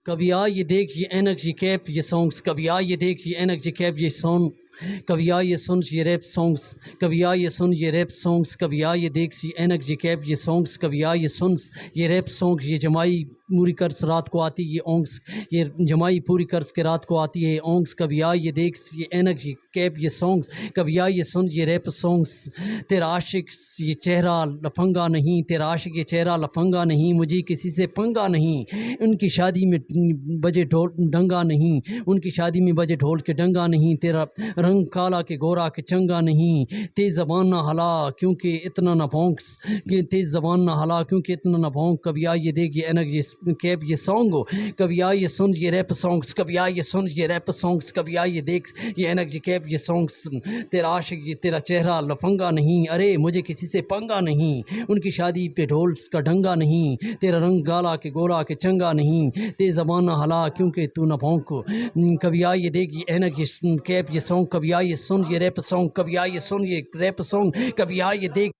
کبھی آ یہ دیکھ یہ اینک یہ کیپ یہ سانگس، کبھی آ یہ دیکھ یہ اینک یہ کیپ یہ سانگ، کبھی آ یہ سن یہ ریپ سانگس، کبھی آ یہ سن یہ ریپ سانگس، کبھی آ یہ دیکھ یہ اینک یہ کیپ یہ سانگس، کبھی آ یہ سن یہ ریپ سانگ، یہ جمائی پوری کرس رات کو آتی یہ اونگس، یہ جمائی پوری کرس کے رات کو آتی ہے اونگس، کبھی آ یہ دیکھ یہ اینک یہ کیپ یہ سانگس، کبھی آ یہ سن یہ ریپ سانگس، تیرا عاشق یہ چہرہ لفنگا نہیں، تیرا عاشق یہ چہرہ لفنگا نہیں، مجھے کسی سے پنگا نہیں، ان کی شادی میں بجے ڈھول ڈنگا نہیں، ان کی شادی میں بجے ڈھول کے ڈنگا نہیں، تیرا رنگ کالا کے گورا کے چنگا نہیں، تیز زبان نہ ہلا کیونکہ اتنا نہ بھونکس، کہ تیز زبان نہ ہلا کیونکہ اتنا نہ بھونک، کبھی آ یہ دیکھ یہ اینک یہ کیپ یہ سانگ ہو، کبھی آ یہ سن یہ ریپ سانگس، کبھی آ یہ سن یہ ریپ سانگس، کبھی آ یہ دیکھ یہ اینک یہ کیپ یہ سانگس، تیرا عاشق یہ تیرا چہرہ لفنگا نہیں، ارے مجھے کسی سے پنگا نہیں، ان کی شادی پہ ڈھول کا ڈنگا نہیں، تیرا رنگ گالا کے گورا کے چنگا نہیں، تیز زبان نہ ہلا کیونکہ تو نہ بھونکو، کبھی آ یہ دیکھ یہ اینک یہ کیپ یہ سانگ، کبھی آ یہ سن یہ ریپ سانگ، کبھی آ یہ سن یہ ریپ سانگ، کبھی آ یہ دیکھ